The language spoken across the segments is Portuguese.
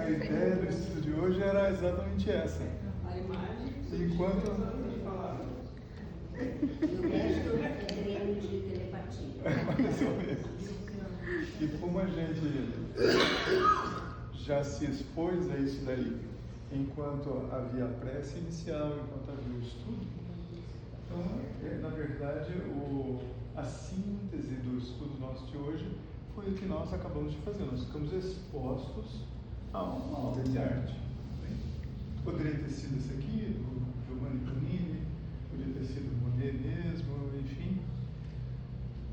A ideia do estudo de hoje era exatamente essa. A imagem. Enquanto... O resto é treino de telepatia. Mais ou menos. E como a gente já se expôs a isso daí, enquanto havia a prece inicial, enquanto havia o estudo, então, na verdade, a síntese do estudo nosso de hoje foi o que nós acabamos de fazer. Nós ficamos expostos a uma obra de arte. Poderia ter sido esse aqui, do Giovanni Panini, poderia ter sido o Monet mesmo, enfim.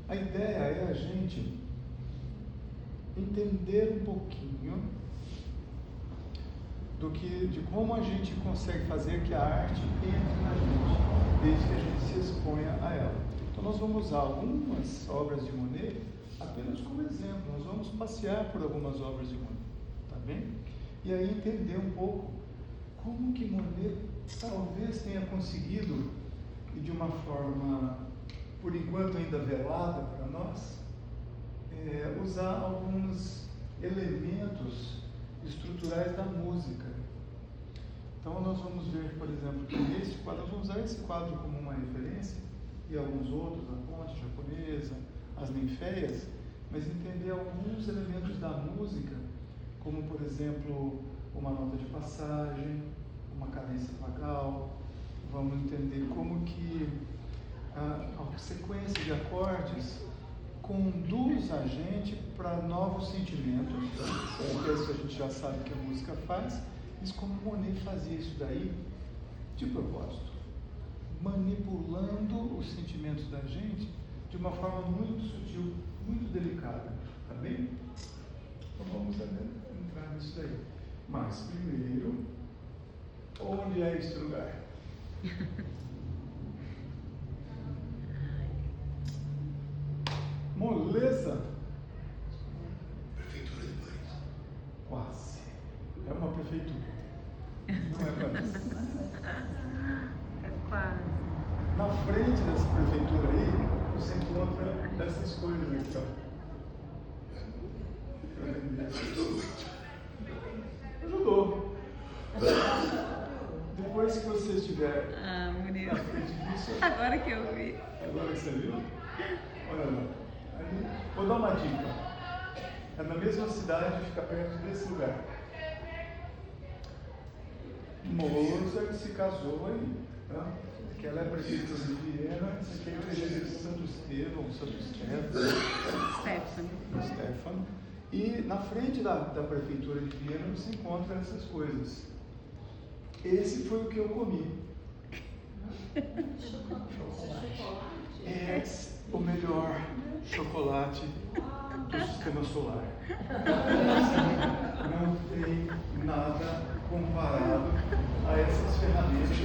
A ideia é a gente entender um pouquinho de como a gente consegue fazer que a arte entre na gente, desde que a gente se exponha a ela. Então nós vamos usar algumas obras de Monet apenas como exemplo, nós vamos passear por algumas obras de Monet, tá bem? E aí entender um pouco como que Monet talvez tenha conseguido, e de uma forma, por enquanto ainda velada para nós, usar alguns elementos estruturais da música. Então nós vamos ver, por exemplo, que neste quadro, nós vamos usar esse quadro como uma referência, e alguns outros, a ponte japonesa, as ninféias, mas entender alguns elementos da música, como por exemplo, uma nota de passagem, uma cadência vagal. Vamos entender como que a sequência de acordes conduz a gente para novos sentimentos, que é isso que a gente já sabe que a música faz, mas como Monet fazia isso daí de propósito, manipulando os sentimentos da gente de uma forma muito sutil, muito delicada, tá bem? Então vamos entrar nisso daí. Mas primeiro, onde é este lugar? Moleza? Prefeitura de Paris. Quase. É uma prefeitura. Não é Paris. É quase. Na frente dessa prefeitura aí, você encontra essas coisas aqui, ó. Ajudou muito. Ajudou. Depois que você estiver bonito. na frente disso, Agora que eu vi. agora que você viu, olha lá. Aí, vou dar uma dica. É na mesma cidade, fica perto desse lugar. Mozart se casou aí, tá? Que ela é prefeita de Viena, você tem a igreja de Santo Estevão, Stefano. E na frente da prefeitura de Viena você encontra essas coisas. Esse foi o que eu comi. É o melhor chocolate do sistema solar. Não tem nada comparado a essas ferramentas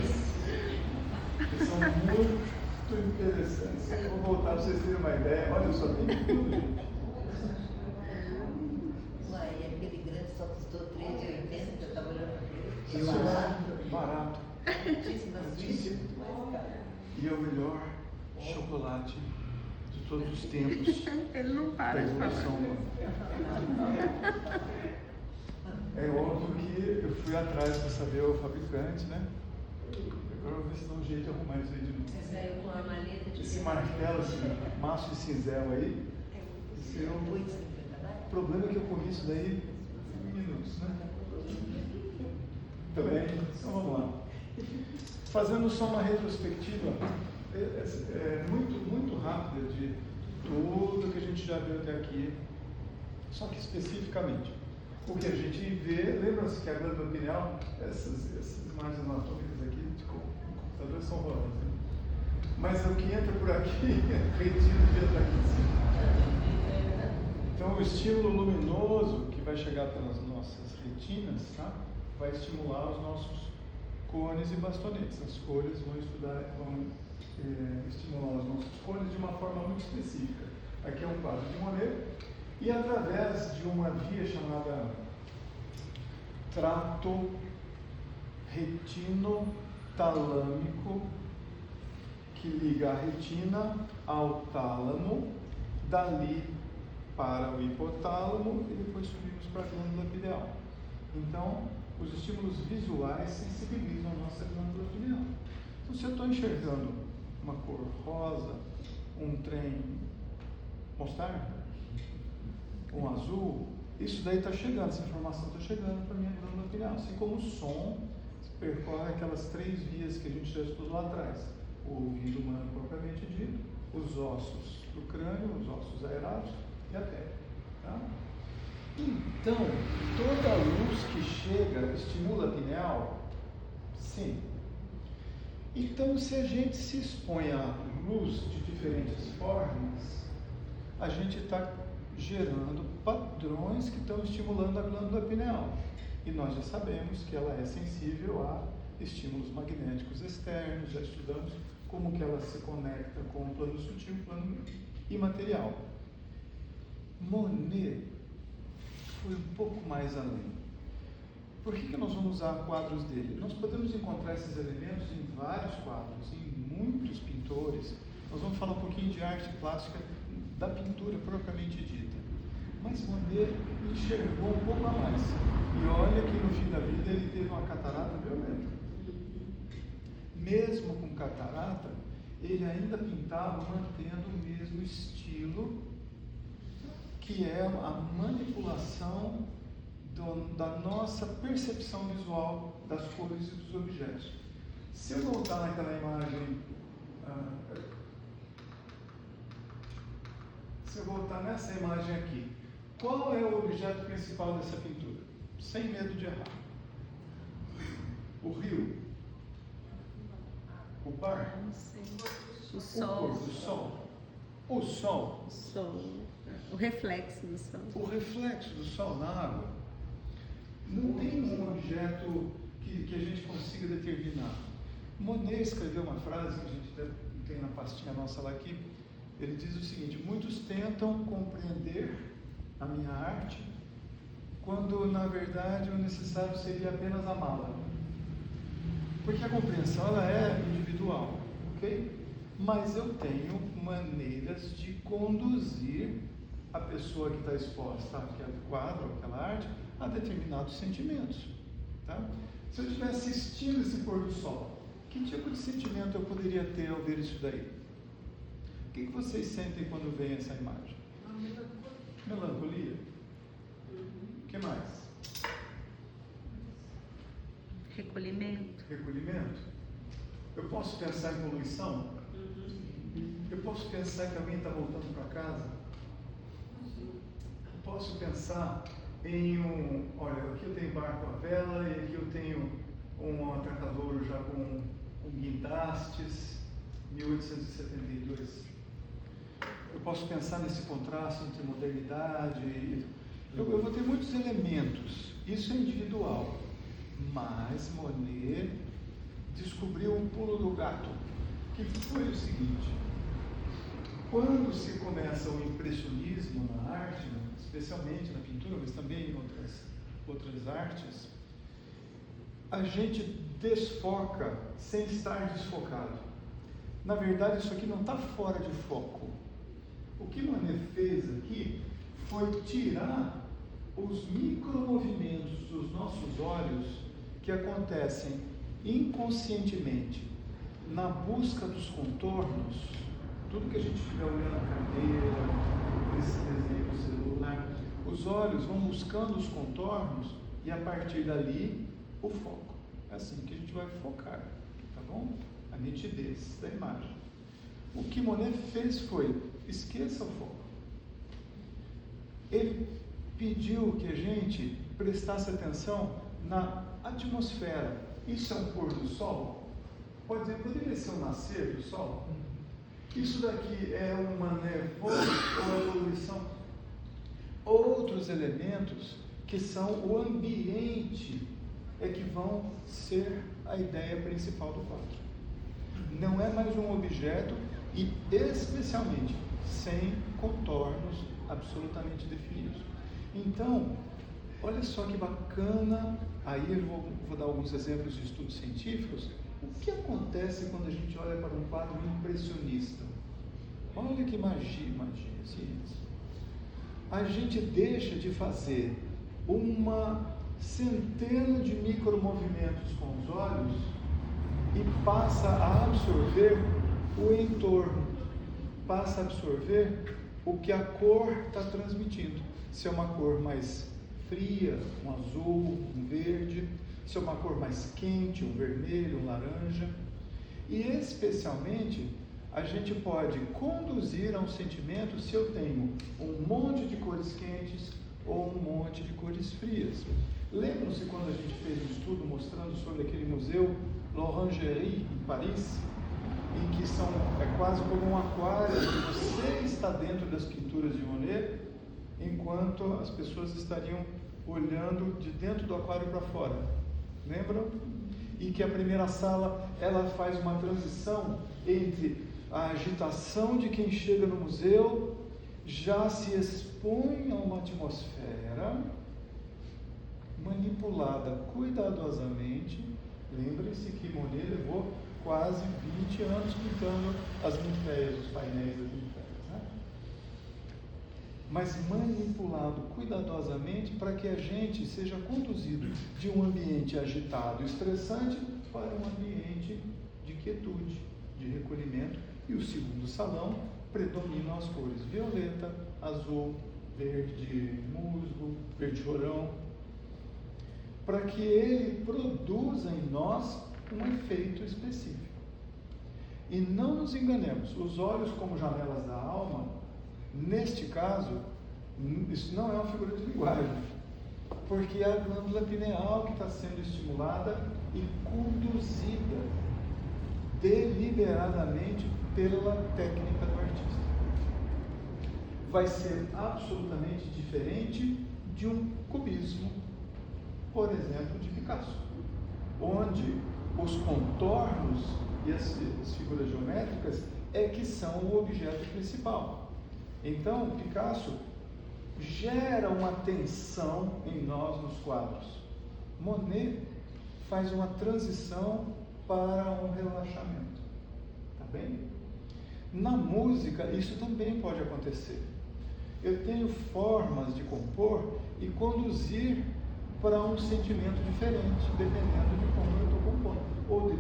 que são muito interessantes. Eu vou voltar para vocês terem uma ideia. Olha só, tem tudo, gente. Uai, aquele grande só custou R$3,80, eu estava olhando para ele. Isso é barato. Muitíssimo. E é o melhor chocolate de todos os tempos. Ele não para de falar. É óbvio que eu fui atrás para saber o fabricante, né? Agora eu vou ver se dá um jeito de arrumar isso aí de novo. Você saiu com a maleta de Esse martelo, esse maço de cinzel aí, esse é o problema é que eu comi isso daí em minutos, né? Muito bem, então vamos lá. Fazendo só uma retrospectiva muito rápida de tudo que a gente já viu até aqui, só que especificamente. O que a gente vê, lembra-se que a glândula pineal, essas imagens anatômicas aqui de computador são horrorosas, né? Mas o que entra por aqui, retina de estar aqui em cima. Então o estímulo luminoso que vai chegar pelas nossas retinas, tá? Vai estimular os nossos cones e bastonetes. As cores vão estimular os nossos cones de uma forma muito específica. Aqui é um quadro de Monet, e através de uma via chamada trato retinotalâmico, que liga a retina ao tálamo, dali para o hipotálamo e depois subimos para a glândula pineal. Então, os estímulos visuais sensibilizam a nossa glândula pineal. Então, se eu estou enxergando uma cor rosa, um trem mostarda, um azul, isso daí está chegando, essa informação está chegando para a minha glândula pineal. Assim como o som percorre aquelas 3 vias que a gente já estudou lá atrás. O ouvido humano propriamente dito, os ossos do crânio, os ossos aerados e a pele. Tá? Então, toda a luz que chega estimula a pineal? Sim. Então, se a gente se expõe à luz de diferentes formas, a gente está gerando padrões que estão estimulando a glândula pineal. E nós já sabemos que ela é sensível a estímulos magnéticos externos, já estudamos como que ela se conecta com o plano sutil, o plano imaterial. Monet foi um pouco mais além. Por que nós vamos usar quadros dele? Nós podemos encontrar esses elementos em vários quadros, em muitos pintores. Nós vamos falar um pouquinho de arte plástica da pintura propriamente dita. Mas Monet enxergou um pouco a mais. E olha que no fim da vida ele teve uma catarata violenta. Mesmo com catarata, ele ainda pintava mantendo o mesmo estilo, que é a manipulação da nossa percepção visual das cores e dos objetos. Se eu voltar naquela imagem, se eu voltar nessa imagem aqui, qual é o objeto principal dessa pintura? Sem medo de errar. O rio. O par. Não sei. O O sol. pôr do sol. O sol. O sol. O reflexo do sol. O reflexo do sol na água. Não tem um objeto que a gente consiga determinar. Monet escreveu uma frase que a gente tem na pastinha nossa lá aqui. Ele diz o seguinte: muitos tentam compreender a minha arte quando na verdade o necessário seria apenas amá-la. Porque a compreensão ela é individual, ok? Mas eu tenho maneiras de conduzir a pessoa que está exposta àquele quadro, àquela arte, a determinados sentimentos. Tá? Se eu estiver assistindo esse pôr do sol, que tipo de sentimento eu poderia ter ao ver isso daí? O que vocês sentem quando veem essa imagem? Melancolia? O que mais? Recolhimento. Recolhimento? Eu posso pensar em poluição? Eu posso pensar que alguém está voltando para casa? Eu posso pensar em olha, aqui eu tenho barco à vela e aqui eu tenho um atracadouro já com guindastes, 1872. Eu posso pensar nesse contraste entre modernidade. Eu vou ter muitos elementos. Isso é individual. Mas Monet descobriu um pulo do gato, que foi o seguinte: quando se começa o impressionismo na arte, especialmente na pintura, mas também em outras artes, a gente desfoca sem estar desfocado. Na verdade, isso aqui não está fora de foco. O que Monet fez aqui foi tirar os micromovimentos dos nossos olhos que acontecem inconscientemente na busca dos contornos. Tudo que a gente estiver olhando na cadeira, esse desenho do celular, os olhos vão buscando os contornos e a partir dali o foco. É assim que a gente vai focar, tá bom? A nitidez da imagem. O que Monet fez foi: esqueça o foco. Ele pediu que a gente prestasse atenção na atmosfera. Isso é um pôr do sol? Poderia ser um nascer do sol? Isso daqui é uma névoa ou a poluição? Outros elementos que são o ambiente é que vão ser a ideia principal do quadro. Não é mais um objeto e especialmente sem contornos absolutamente definidos. Então, olha só que bacana. Aí eu vou dar alguns exemplos de estudos científicos. O que acontece quando a gente olha para um quadro impressionista? Olha que magia, ciência. A gente deixa de fazer uma centenas de micromovimentos com os olhos e passa a absorver o entorno, passa a absorver o que a cor está transmitindo. Se é uma cor mais fria, um azul, um verde, se é uma cor mais quente, um vermelho, um laranja. E especialmente, a gente pode conduzir a um sentimento se eu tenho um monte de cores quentes ou um monte de cores frias. Lembram-se quando a gente fez um estudo mostrando sobre aquele museu L'Orangerie, em Paris, em que é quase como um aquário, que você está dentro das pinturas de Monet, enquanto as pessoas estariam olhando de dentro do aquário para fora. Lembram? E que a primeira sala, ela faz uma transição entre a agitação de quem chega no museu, já se expõe a uma atmosfera manipulada cuidadosamente. Lembrem-se que Monet levou quase 20 anos pintando as ninféias, os painéis das ninféias, né? Mas manipulado cuidadosamente para que a gente seja conduzido de um ambiente agitado e estressante para um ambiente de quietude, de recolhimento. E o segundo salão predominam as cores violeta, azul, verde musgo, verde chorão, para que ele produza em nós um efeito específico. E não nos enganemos, os olhos como janelas da alma, neste caso, isso não é uma figura de linguagem, porque é a glândula pineal que está sendo estimulada e conduzida deliberadamente pela técnica do artista. Vai ser absolutamente diferente de um cubismo, por exemplo, de Picasso, onde os contornos e as figuras geométricas é que são o objeto principal. Então, Picasso gera uma tensão em nós nos quadros. Monet faz uma transição para um relaxamento. Tá bem? Na música, isso também pode acontecer. Eu tenho formas de compor e conduzir para um sentimento diferente, dependendo de como eu estou compondo, ou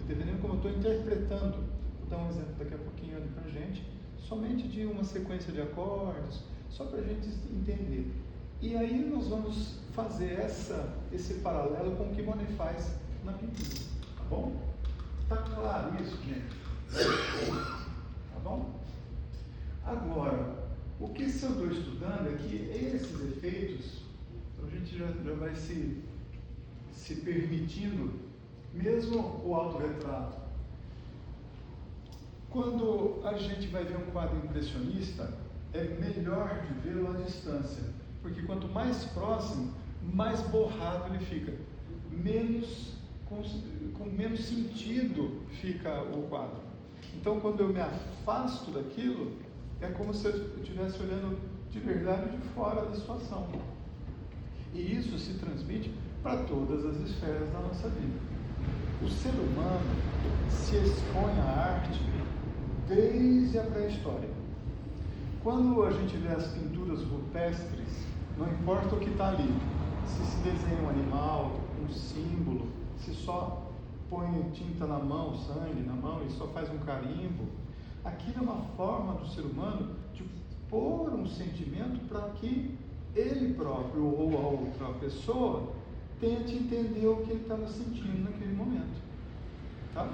dependendo de como eu estou interpretando. Vou dar um exemplo daqui a pouquinho ali para a gente, somente de uma sequência de acordes, só para a gente entender. E aí nós vamos fazer esse paralelo com o que Monet faz na pintura, tá bom? Tá claro isso, gente? Tá bom? Agora, o que eu estou estudando é que esses efeitos, a gente já vai se permitindo, mesmo o autorretrato. Quando a gente vai ver um quadro impressionista, é melhor de vê-lo à distância, porque quanto mais próximo, mais borrado ele fica, com menos sentido fica o quadro. Então, quando eu me afasto daquilo, é como se eu estivesse olhando de verdade de fora da situação. E isso se transmite para todas as esferas da nossa vida. O ser humano se expõe à arte desde a pré-história. Quando a gente vê as pinturas rupestres, não importa o que está ali, se desenha um animal, um símbolo, se só põe tinta na mão, sangue na mão e só faz um carimbo, aquilo é uma forma do ser humano de pôr um sentimento para que ele próprio ou a outra pessoa tente entender o que ele estava sentindo naquele momento. Tá?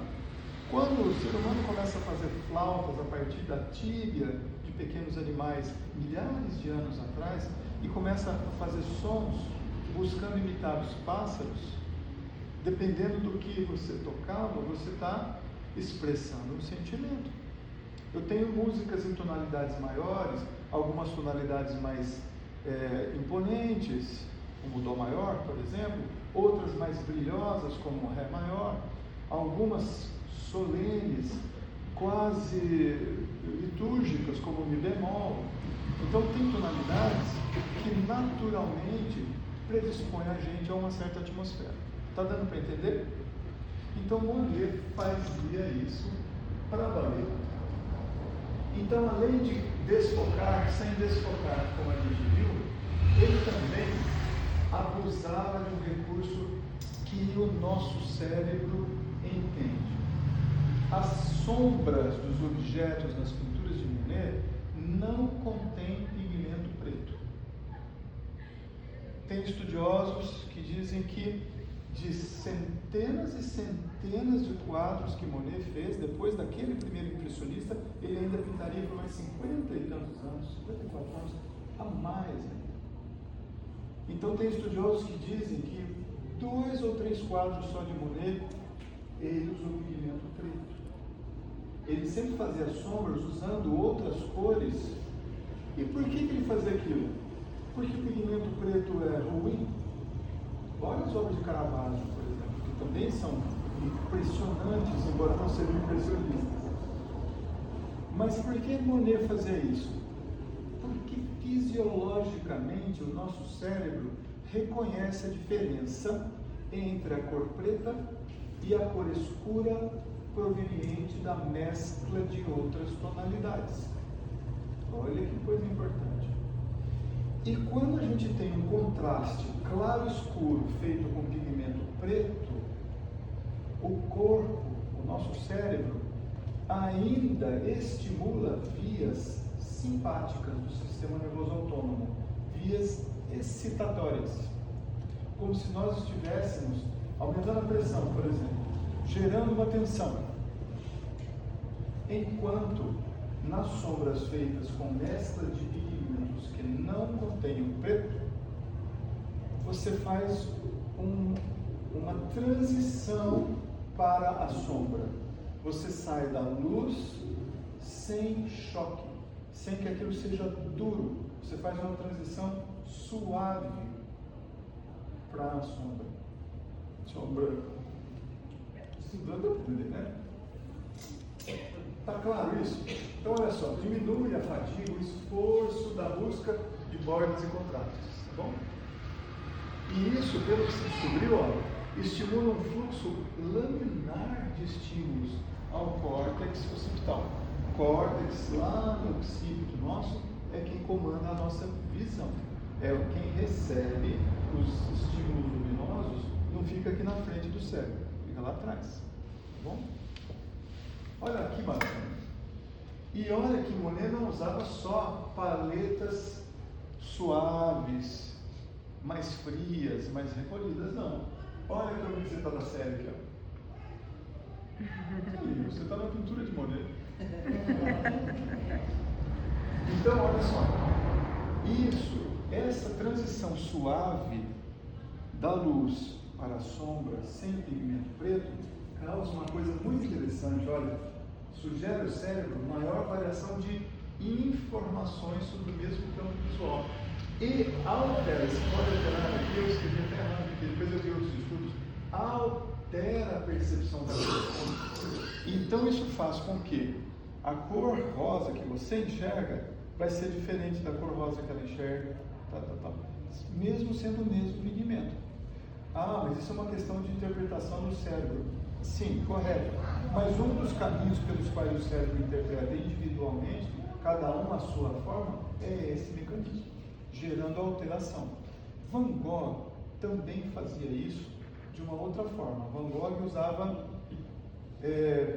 Quando o ser humano começa a fazer flautas a partir da tíbia de pequenos animais milhares de anos atrás e começa a fazer sons buscando imitar os pássaros, dependendo do que você tocava, você está expressando um sentimento. Eu tenho músicas em tonalidades maiores, algumas tonalidades mais imponentes, como o Dó maior, por exemplo, outras mais brilhosas, como o Ré maior, algumas solenes, quase litúrgicas, como o Mi bemol. Então tem tonalidades que naturalmente predispõem a gente a uma certa atmosfera. Está dando para entender? Então Monet fazia isso para valer. Então, além de desfocar, sem desfocar, como a gente viu, ele também abusava de um recurso que o nosso cérebro entende. As sombras dos objetos nas pinturas de Monet não contêm pigmento preto. Tem estudiosos que dizem que de centenas e centenas de quadros que Monet fez, depois daquele primeiro impressionista, ele ainda pintaria por mais 50 e tantos anos, 54 anos, a mais ainda. Então tem estudiosos que dizem que 2 ou 3 quadros só de Monet, ele usou pigmento preto. Ele sempre fazia sombras usando outras cores. E por que ele fazia aquilo? Porque o pigmento preto é ruim. Olha as obras de Caravaggio, por exemplo, que também são impressionantes, embora não sejam impressionistas. Mas por que Monet fazia isso? Porque fisiologicamente o nosso cérebro reconhece a diferença entre a cor preta e a cor escura proveniente da mescla de outras tonalidades. Olha que coisa importante. E quando a gente tem um contraste claro-escuro feito com pigmento preto, o corpo, o nosso cérebro, ainda estimula vias simpáticas do sistema nervoso autônomo, vias excitatórias, como se nós estivéssemos aumentando a pressão, por exemplo, gerando uma tensão. Enquanto nas sombras feitas com mescla de pigmentos que não contêm o preto, você faz uma transição para a sombra. Você sai da luz sem choque, sem que aquilo seja duro. Você faz uma transição suave para a sombra. Sombra. Estudando para entender, né? Está claro isso? Então, olha só, diminui a fadiga, o esforço da busca de bordas e contrastes, tá bom? E isso, pelo que se descobriu, estimula um fluxo laminar de estímulos ao córtex occipital. O córtex, lá no occipito nosso, é quem comanda a nossa visão. É quem recebe os estímulos luminosos, não fica aqui na frente do cérebro, fica lá atrás, tá bom? Olha que bacana. E olha que Monet não usava só paletas suaves, mais frias, mais recolhidas, não. Olha a camiseta da série aqui, ó. Você está na pintura de Monet. Então, olha só. Essa transição suave da luz para a sombra sem pigmento preto causa uma coisa muito interessante. Olha, sugere ao cérebro maior variação de informações sobre o mesmo campo visual. E altera, se pode alterar aqui, eu escrevi até errado, porque depois eu vi outros estudos, altera a percepção da cor. Então isso faz com que a cor rosa que você enxerga vai ser diferente da cor rosa que ela enxerga, mesmo sendo o mesmo pigmento. Ah, mas isso é uma questão de interpretação do cérebro. Sim, correto. Mas um dos caminhos pelos quais o cérebro interpreta individualmente, cada um à sua forma, é esse mecanismo, gerando alteração. Van Gogh também fazia isso de uma outra forma. Van Gogh usava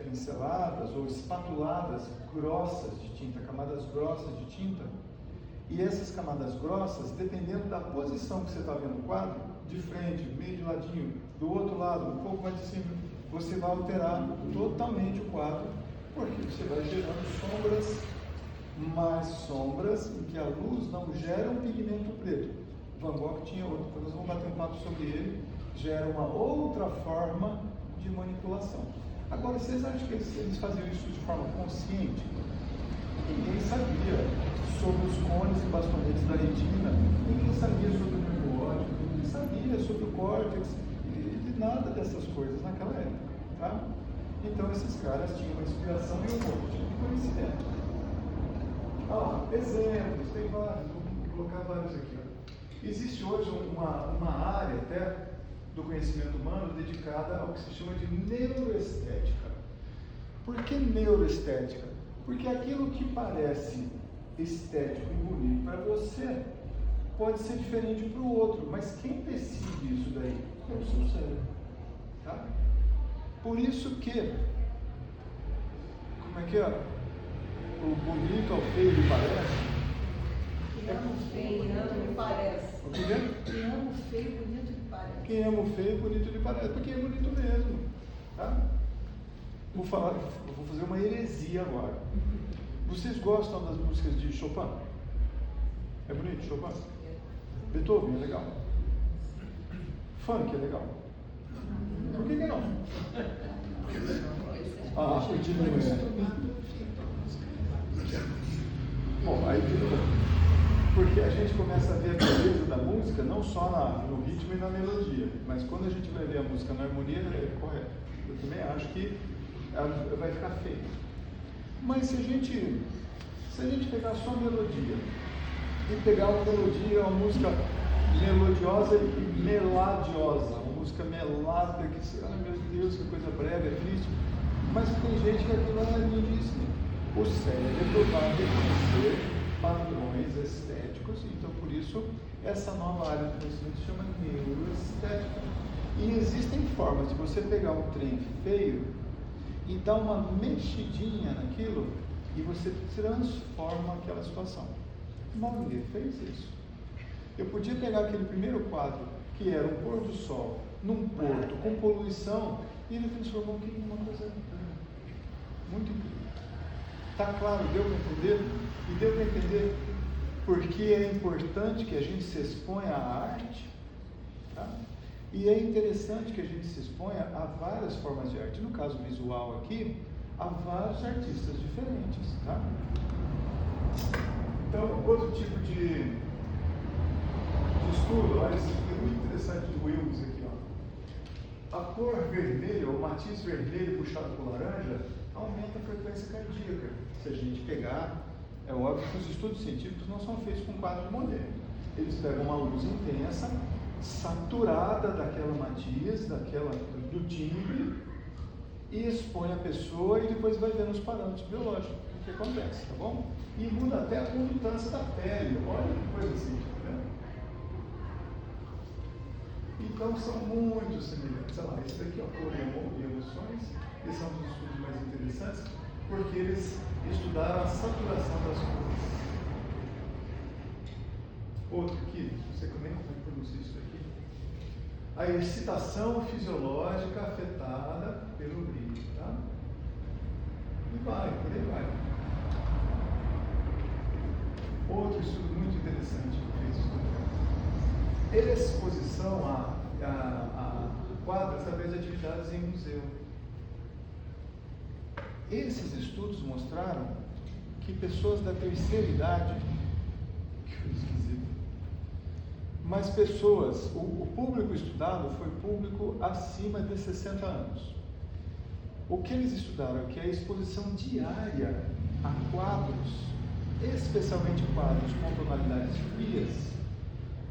pinceladas ou espatuladas grossas de tinta, camadas grossas de tinta. E essas camadas grossas, dependendo da posição que você está vendo o quadro, de frente, meio de ladinho, do outro lado, um pouco mais de cima, você vai alterar totalmente o quadro, porque você vai gerando sombras, mais sombras em que a luz não gera um pigmento preto. Van Gogh tinha outro, então nós vamos bater um papo sobre ele, gera uma outra forma de manipulação. Agora, vocês acham que eles faziam isso de forma consciente? Ninguém sabia sobre os cones e bastonetes da retina, ninguém sabia sobre o nervo óptico, ninguém sabia sobre o córtex, de nada dessas coisas naquela época, tá? Então esses caras tinham uma inspiração e um monte de conhecimento. Exemplos, tem vários, vou colocar vários aqui. Existe hoje uma área até do conhecimento humano dedicada ao que se chama de neuroestética. Por que neuroestética? Porque aquilo que parece estético e bonito para você pode ser diferente para o outro, mas quem decide isso daí? É o seu cérebro. Tá? Por isso que, como é que é? O bonito ao feio lhe parece? Quem ama o feio, bonito lhe parece. O que é? Quem ama o feio, bonito lhe parece. Quem ama o feio, bonito lhe parece, porque é bonito mesmo. Tá? Vou fazer uma heresia agora. Vocês gostam das músicas de Chopin? É bonito Chopin? Beethoven é legal. Funk é legal. Por que não? Continua. Bom, aí porque a gente começa a ver a beleza da música não só no ritmo e na melodia, mas quando a gente vai ver a música na harmonia, é correto. Eu também acho que vai ficar feio. Mas se a gente pegar só a melodia e pegar uma melodia, uma música melodiosa e meladiosa, uma música melada que, meu Deus, que coisa breve, é triste, mas tem gente que aquilo é lindíssimo. O cérebro vai reconhecer padrões estéticos, então por isso essa nova área do conhecimento se chama neuroestética. E existem formas de você pegar um trem feio e dar uma mexidinha naquilo e você transforma aquela situação. Monet fez isso. Eu podia pegar aquele primeiro quadro, que era um pôr do sol, num porto, com poluição, e ele transformou aquilo numa coisa muito incrível. Está claro? Deu para entender? E deu para entender porque é importante que a gente se exponha à arte, tá? E é interessante que a gente se exponha a várias formas de arte. No caso visual aqui, há vários artistas diferentes, tá? Então, outro tipo de estudo, olha, isso aqui é muito interessante de Wilms aqui, ó. A cor vermelha, ou matiz vermelho puxado por laranja, aumenta a frequência cardíaca. Se a gente pegar, é óbvio que os estudos científicos não são feitos com quadro de Monet. Eles pegam uma luz intensa, saturada daquela matiz, do timbre, e expõe a pessoa e depois vai vendo os parâmetros biológicos, o que acontece, tá bom? E muda até a condutância da pele, olha que coisa assim, tá vendo? Então são muito semelhantes. Olha lá, esse daqui é o Cor e Emoções, esse é um dos estudos mais interessantes, porque eles estudaram a saturação das cores. Outro aqui, não sei nem como é que pronuncia isso aqui. A excitação fisiológica afetada pelo brilho, tá? E vai, por aí vai. Outro estudo muito interessante que fez isso. Exposição a quadros através de atividades em museu. Esses estudos mostraram que pessoas da terceira idade, que coisa esquisita, mas pessoas, o público estudado foi público acima de 60 anos. O que eles estudaram é que a exposição diária a quadros, especialmente quadros com tonalidades frias,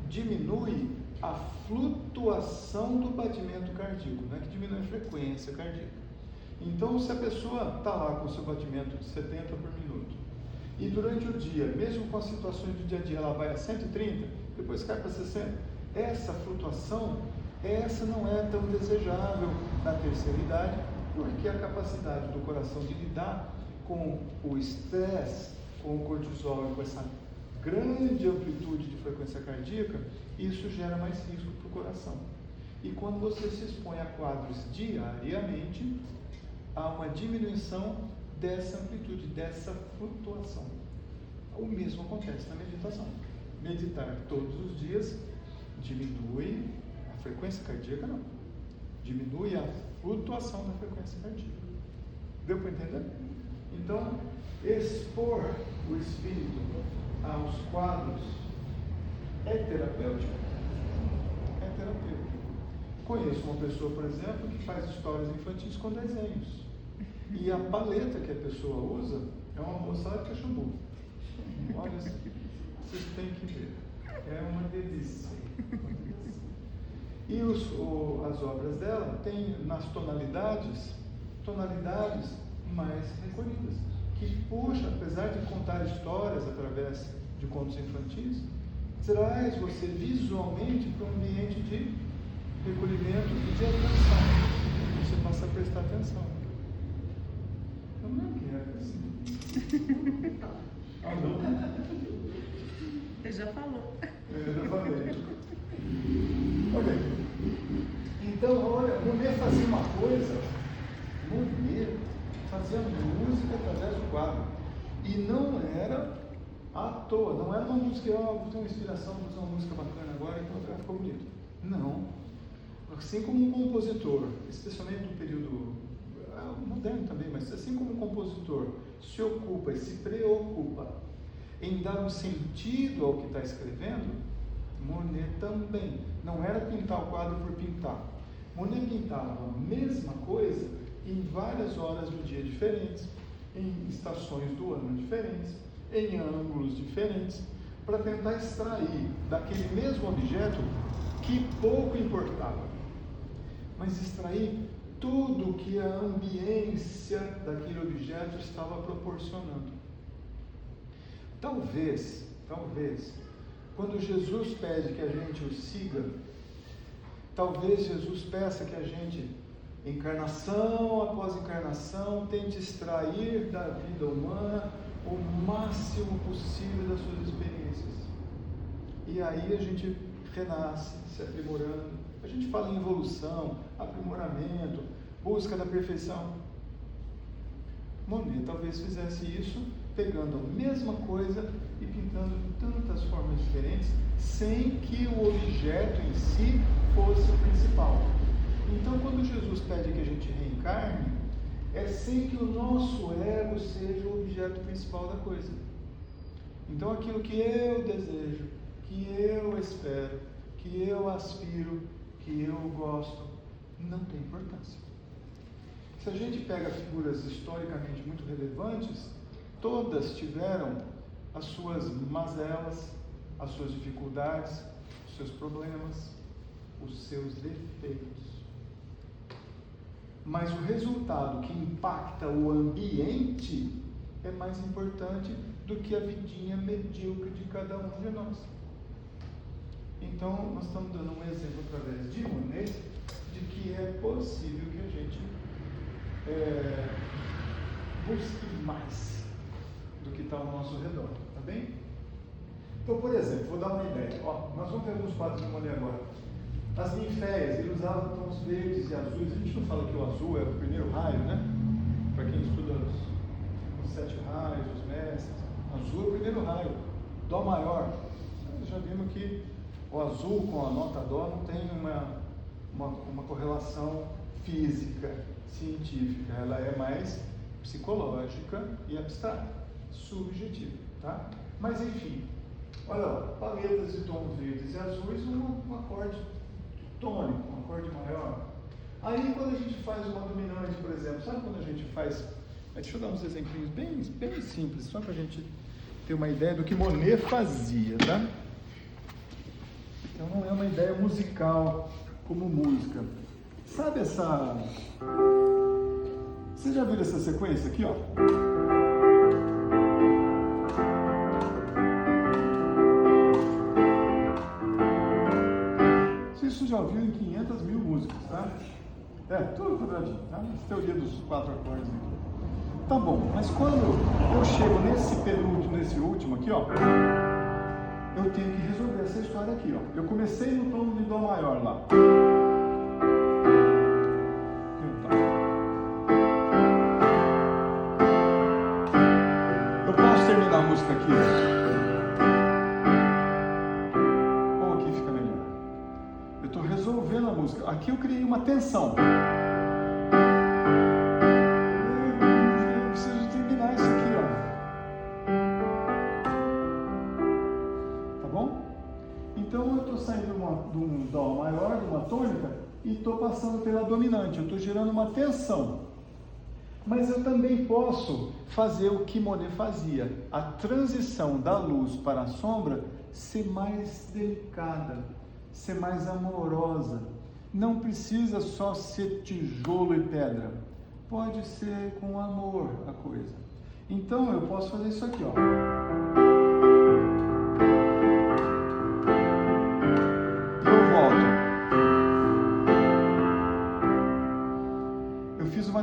diminui a flutuação do batimento cardíaco, não é que diminui a frequência cardíaca. Então, se a pessoa está lá com o seu batimento de 70 por minuto, e durante o dia, mesmo com as situações do dia a dia, ela vai a 130, depois cai para 60, essa flutuação, essa não é tão desejável na terceira idade, porque a capacidade do coração de lidar com o estresse, com o cortisol e com essa grande amplitude de frequência cardíaca, isso gera mais risco para o coração. E quando você se expõe a quadros diariamente, há uma diminuição dessa amplitude, dessa flutuação. O mesmo acontece na meditação. Meditar todos os dias diminui a frequência cardíaca, não. Diminui a flutuação da frequência cardíaca. Deu para entender? Então, expor o espírito aos quadros é terapêutico. É terapêutico. Conheço uma pessoa, por exemplo, que faz histórias infantis com desenhos. E a paleta que a pessoa usa é uma moçada de Caxambu. Olha, vocês têm que ver. É uma delícia. E as obras dela têm nas tonalidades mais recolhidas, que puxa, apesar de contar histórias através de contos infantis, traz você visualmente para um ambiente de recolhimento e de atenção. Você passa a prestar atenção. Eu não quero assim. Ah, não? Você já falou. Eu já falei. Olha, então, olha, Monet fazia uma coisa, Monet fazia música através do quadro. E não era à toa, não era uma música, vou ter uma inspiração, vou fazer uma música bacana agora, então vai ficar bonito. Não. Assim como um compositor, especialmente no período moderno também, mas assim como um compositor se ocupa e se preocupa em dar um sentido ao que está escrevendo, Monet também. Não era pintar o quadro por pintar. Monet pintava a mesma coisa em várias horas do dia diferentes, em estações do ano diferentes, em ângulos diferentes, para tentar extrair daquele mesmo objeto que pouco importava, mas extrair tudo que a ambiência daquele objeto estava proporcionando. Talvez, quando Jesus pede que a gente o siga, talvez Jesus peça que a gente, encarnação após encarnação, tente extrair da vida humana o máximo possível das suas experiências. E aí a gente renasce, se aprimorando. A gente fala em evolução, aprimoramento, busca da perfeição. Monet talvez fizesse isso pegando a mesma coisa e pintando de tantas formas diferentes, sem que o objeto em si fosse o principal. Então, quando Jesus pede que a gente reencarne, é sem que o nosso ego seja o objeto principal da coisa. Então, aquilo que eu desejo, que eu espero, que eu aspiro, que eu gosto, não tem importância. Se a gente pega figuras historicamente muito relevantes, todas tiveram as suas mazelas, as suas dificuldades, os seus problemas, os seus defeitos. Mas o resultado que impacta o ambiente é mais importante do que a vidinha medíocre de cada um de nós. Então, nós estamos dando um exemplo através de Monet de que é possível que a gente busque mais do que está ao nosso redor, tá bem? Então, por exemplo, vou dar uma ideia. Nós vamos ver alguns quadros de Monet agora. As ninféias, ele usava tons verdes e azuis. A gente não fala que o azul é o primeiro raio, né? Para quem estuda os 7 raios, os mestres. Azul é o primeiro raio. Dó maior. Nós já vimos que o azul com a nota Dó não tem uma correlação física, científica. Ela é mais psicológica e abstrata, subjetiva, tá? Mas enfim, olha lá, paletas de tons verdes e azuis, um acorde tônico, um acorde maior. Aí quando a gente faz uma dominante, por exemplo, sabe quando a gente faz... Deixa eu dar uns exemplinhos bem simples, só para a gente ter uma ideia do que Monet fazia, tá? Então não é uma ideia musical como música. Sabe essa... Você já viu essa sequência aqui, ó? Isso já ouviu em 500 mil músicas, tá? Tudo quadradinho, tá? Essa teoria dos 4 acordes aqui. Tá bom, mas quando eu chego nesse penúltimo, nesse último aqui, ó, eu tenho que resolver essa história aqui, ó. Eu comecei no tom de Dó maior lá. Eu posso terminar a música aqui, ou aqui fica melhor. Eu estou resolvendo a música. Aqui eu criei uma tensão. Eu preciso terminar isso aqui, ó. Tá bom? Então eu estou saindo de um Dó maior, de uma tônica, e estou passando pela dominante. Eu estou gerando uma tensão. Mas eu também posso fazer o que Monet fazia. A transição da luz para a sombra ser mais delicada, ser mais amorosa. Não precisa só ser tijolo e pedra. Pode ser com amor a coisa. Então eu posso fazer isso aqui, ó.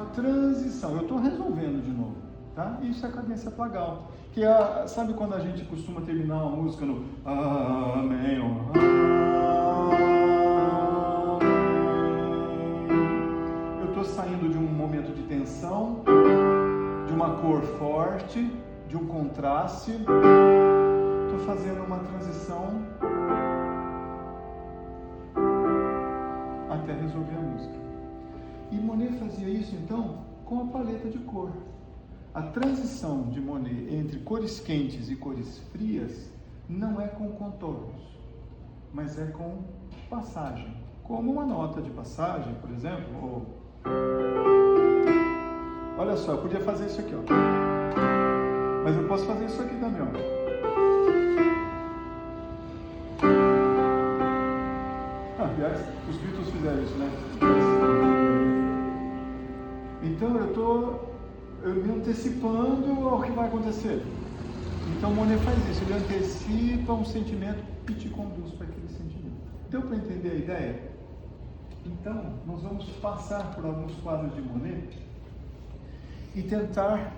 transição. Eu estou resolvendo de novo, tá? Isso é a cadência plagal. Que sabe quando a gente costuma terminar uma música no Amém? Eu estou saindo de um momento de tensão, de uma cor forte, de um contraste. Estou fazendo uma transição até resolver a música. E Monet fazia isso então com a paleta de cor. A transição de Monet entre cores quentes e cores frias não é com contornos, mas é com passagem. Como uma nota de passagem, por exemplo. Olha só, eu podia fazer isso aqui, ó. Mas eu posso fazer isso aqui também, ó. Aliás, os Beatles fizeram isso, né? Então eu me antecipando ao que vai acontecer. Então Monet faz isso, ele antecipa um sentimento e te conduz para aquele sentimento. Deu para entender a ideia? Então, nós vamos passar por alguns quadros de Monet e tentar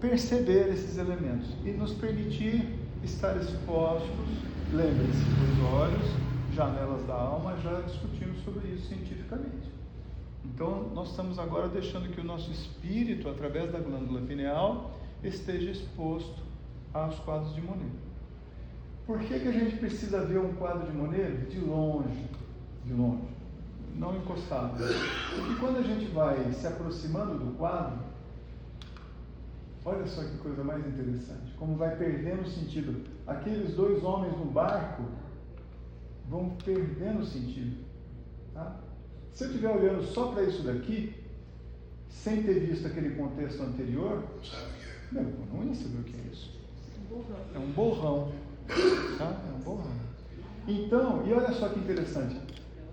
perceber esses elementos e nos permitir estar expostos. Lembre-se, os olhos, janelas da alma, já discutimos sobre isso cientificamente. Então, nós estamos agora deixando que o nosso espírito, através da glândula pineal, esteja exposto aos quadros de Monet. Por que a gente precisa ver um quadro de Monet de longe, não encostado? Porque quando a gente vai se aproximando do quadro, olha só que coisa mais interessante, como vai perdendo o sentido. Aqueles dois homens no barco vão perdendo o sentido, tá? Se eu estiver olhando só para isso daqui, sem ter visto aquele contexto anterior, eu não ia saber o que é isso. É um borrão. Tá? É um borrão. Então, e olha só que interessante.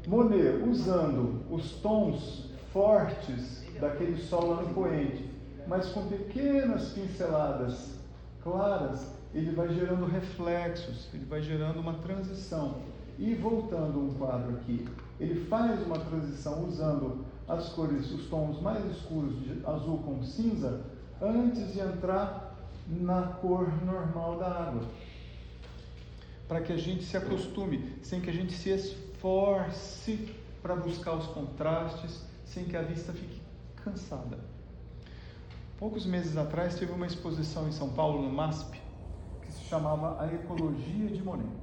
Monet, usando os tons fortes daquele sol lá no poente, mas com pequenas pinceladas claras, ele vai gerando reflexos, ele vai gerando uma transição. E voltando um quadro aqui, ele faz uma transição usando as cores, os tons mais escuros de azul com cinza, antes de entrar na cor normal da água. Para que a gente se acostume, sem que a gente se esforce para buscar os contrastes, sem que a vista fique cansada. Poucos meses atrás teve uma exposição em São Paulo, no MASP, que se chamava A Ecologia de Monet.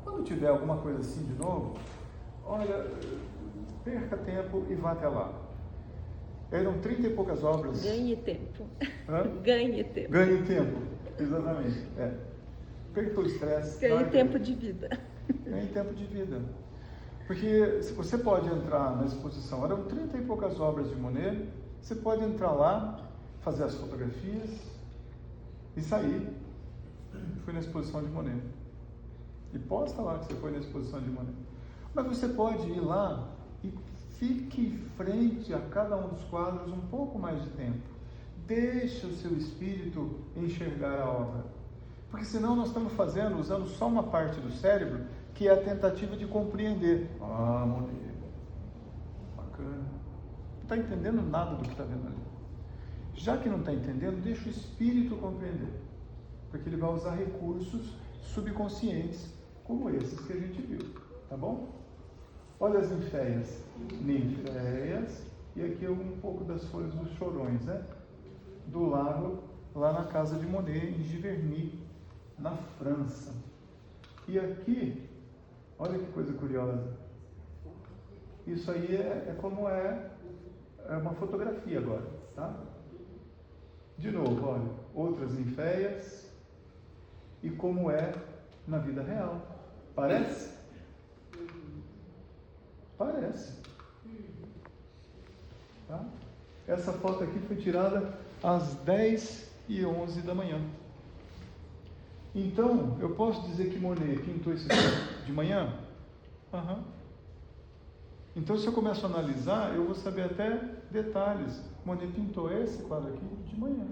Quando tiver alguma coisa assim de novo, olha, perca tempo e vá até lá. Eram 30 e poucas obras. Ganhe tempo. Hã? Ganhe tempo. Ganhe tempo, exatamente. Perca o estresse. Ganhe tempo de vida. Ganhe tempo de vida. Porque se você pode entrar na exposição, eram 30 e poucas obras de Monet, você pode entrar lá, fazer as fotografias e sair. Fui na exposição de Monet. E posta lá que você foi na exposição de Monet. Mas você pode ir lá e fique em frente a cada um dos quadros um pouco mais de tempo. Deixa o seu espírito enxergar a obra. Porque senão nós estamos usando só uma parte do cérebro, que é a tentativa de compreender. Ah, Monet, bacana. Não está entendendo nada do que está vendo ali. Já que não está entendendo, deixa o espírito compreender. Porque ele vai usar recursos subconscientes, como esses que a gente viu, tá bom? Olha as ninféias, e aqui um pouco das folhas dos chorões, né? Do lago, lá na casa de Monet, em Giverny, na França. E aqui, olha que coisa curiosa, isso aí é como é uma fotografia agora, tá? De novo, olha, outras ninféias, e como é na vida real. Parece? Parece. Tá? Essa foto aqui foi tirada às 10h11 da manhã. Então, eu posso dizer que Monet pintou esse quadro de manhã? Uhum. Então, se eu começo a analisar, eu vou saber até detalhes. Monet pintou esse quadro aqui de manhã.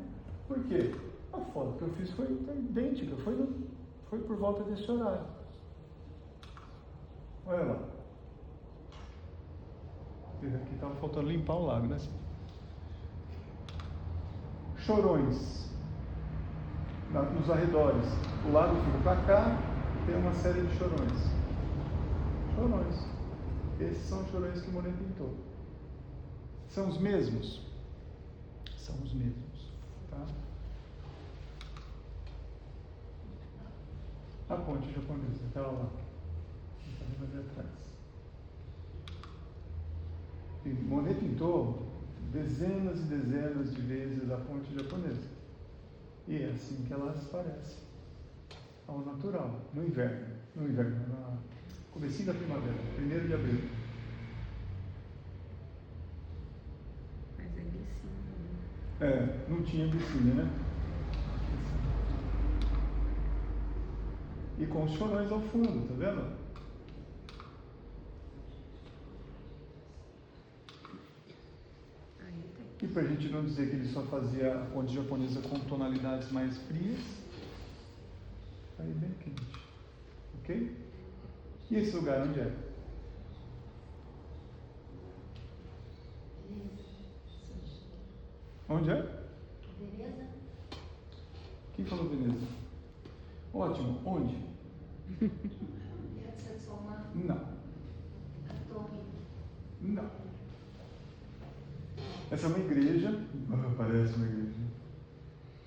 Por quê? A foto que eu fiz foi idêntica, foi por volta desse horário. Olha lá. aqui estava faltando limpar o lago, né? Chorões. Nos arredores. O lago fica para cá, tem uma série de chorões. Chorões. Esses são os chorões que Monet pintou. São os mesmos? São os mesmos. Tá? A ponte japonesa, aquela lá. Ali atrás. E Monet pintou dezenas e dezenas de vezes a ponte japonesa. E é assim que ela se parece ao natural, no inverno, no comecinho da primavera, 1º de abril. Mas é Glicínia. Não tinha Glicínia, né? E com os chorões ao fundo, tá vendo? Aí tem. E para a gente não dizer que ele só fazia a ponte japonesa com tonalidades mais frias, aí bem quente. Ok? E esse lugar onde é? Onde é? Beleza? Quem falou Veneza? Ótimo. Onde? Piazza de São Marco, Não. a torre. Não. Essa é uma igreja. Parece uma igreja.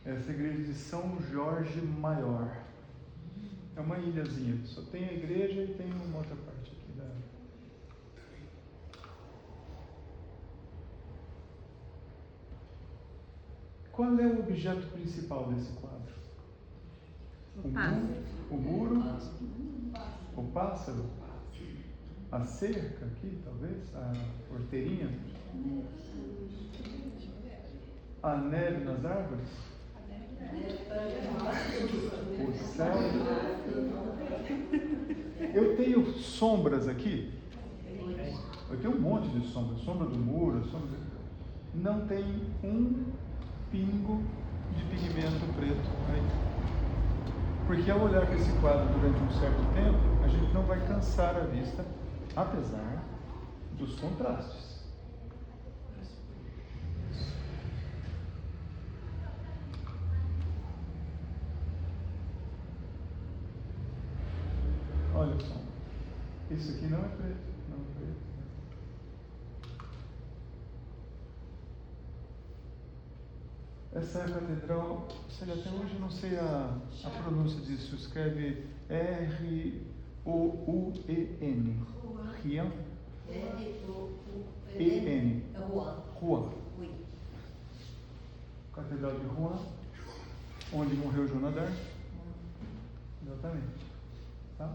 Essa é a igreja de São Jorge Maior. É uma ilhazinha. Só tem a igreja e tem uma outra parte aqui da. Qual é o objeto principal desse quadro? O muro? O pássaro? A cerca aqui, talvez? A porteirinha? A neve nas árvores? O céu? Eu tenho sombras aqui. Eu tenho um monte de sombras. Sombra do muro, sombra... Não tem um pingo de pigmento preto aí. Porque ao olhar para esse quadro durante um certo tempo, a gente não vai cansar a vista, apesar dos contrastes. Olha só, isso aqui não é preto, não é preto. Essa é a catedral, sei, até hoje eu não sei a pronúncia disso, escreve R-O-U-E-N. Rian. E-N. Rouen. Catedral de Rouen, onde morreu Joana d'Arc. Exatamente. Tá?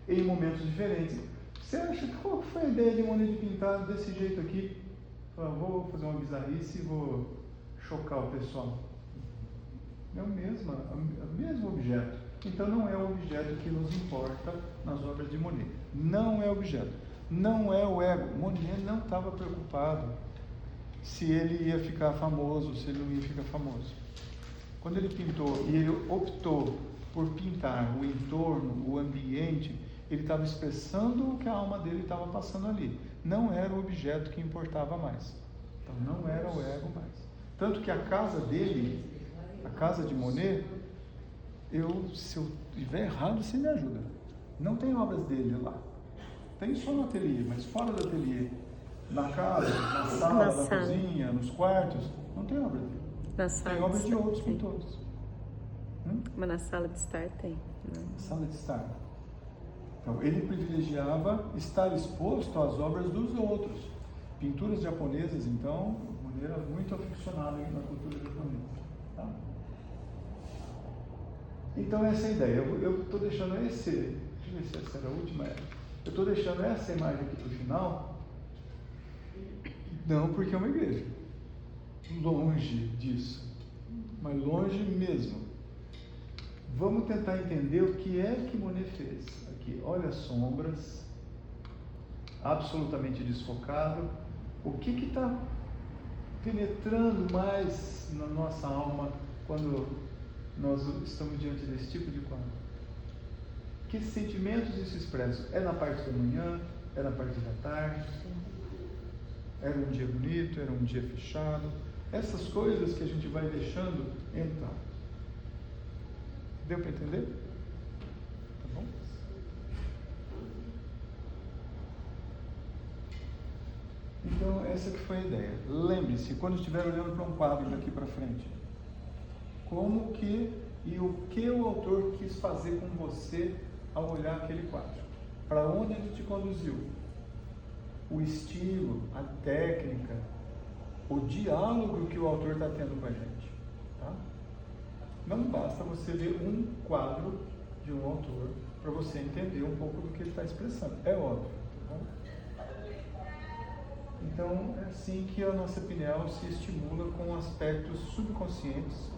Em momentos diferentes. Você acha que qual foi a ideia de Monet de pintar desse jeito aqui? Vou fazer uma bizarrice e vou chocar o pessoal. É o mesmo objeto. Então não é o objeto que nos importa nas obras de Monet. Não é o objeto. Não é o ego. Monet não estava preocupado se ele ia ficar famoso, se ele não ia ficar famoso. Quando ele pintou e ele optou por pintar o entorno, o ambiente, ele estava expressando o que a alma dele estava passando ali. Não era o objeto que importava mais. Então não era o ego mais. Tanto que a casa dele, a casa de Monet, se eu estiver errado, você me ajuda. Não tem obras dele lá. Tem só no ateliê, mas fora do ateliê, na casa, na sala, na cozinha, nos quartos, não tem obra dele. Tem obras de outros pintores. Mas na sala de estar tem. Sala de estar. Então, ele privilegiava estar exposto às obras dos outros. Pinturas japonesas, então, de maneira muito aficionada na cultura japonesa. Tá? Então, essa é a ideia. Eu estou deixando deixa eu ver se essa era a última. Eu estou deixando essa imagem aqui para o final, não porque é uma igreja. Longe disso. Mas longe mesmo. Vamos tentar entender o que é que Monet fez aqui. Olha as sombras, absolutamente desfocado. O que está penetrando mais na nossa alma quando nós estamos diante desse tipo de quadro? Que sentimentos isso expressa? É na parte da manhã? É na parte da tarde? Era um dia bonito, era um dia fechado. Essas coisas que a gente vai deixando entrar. Deu para entender? Tá bom? Então, essa que foi a ideia. Lembre-se, quando estiver olhando para um quadro daqui para frente, como que e o que o autor quis fazer com você ao olhar aquele quadro? Para onde ele te conduziu? O estilo, a técnica, o diálogo que o autor está tendo com a gente. Tá? Não basta você ver um quadro de um autor para você entender um pouco do que ele está expressando. É óbvio. Tá bom? Então, é assim que a nossa pineal se estimula com aspectos subconscientes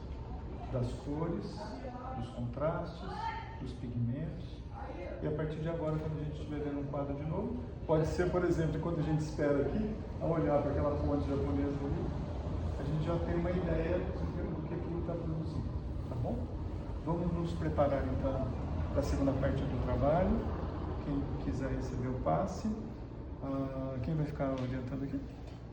das cores, dos contrastes, dos pigmentos. E a partir de agora, quando a gente estiver vendo um quadro de novo, pode ser, por exemplo, quando a gente espera aqui, ao olhar para aquela fonte japonesa ali, a gente já tem uma ideia do que aquilo está produzindo. Tá bom? Vamos nos preparar então para a segunda parte do trabalho. Quem quiser receber o passe, quem vai ficar orientando aqui?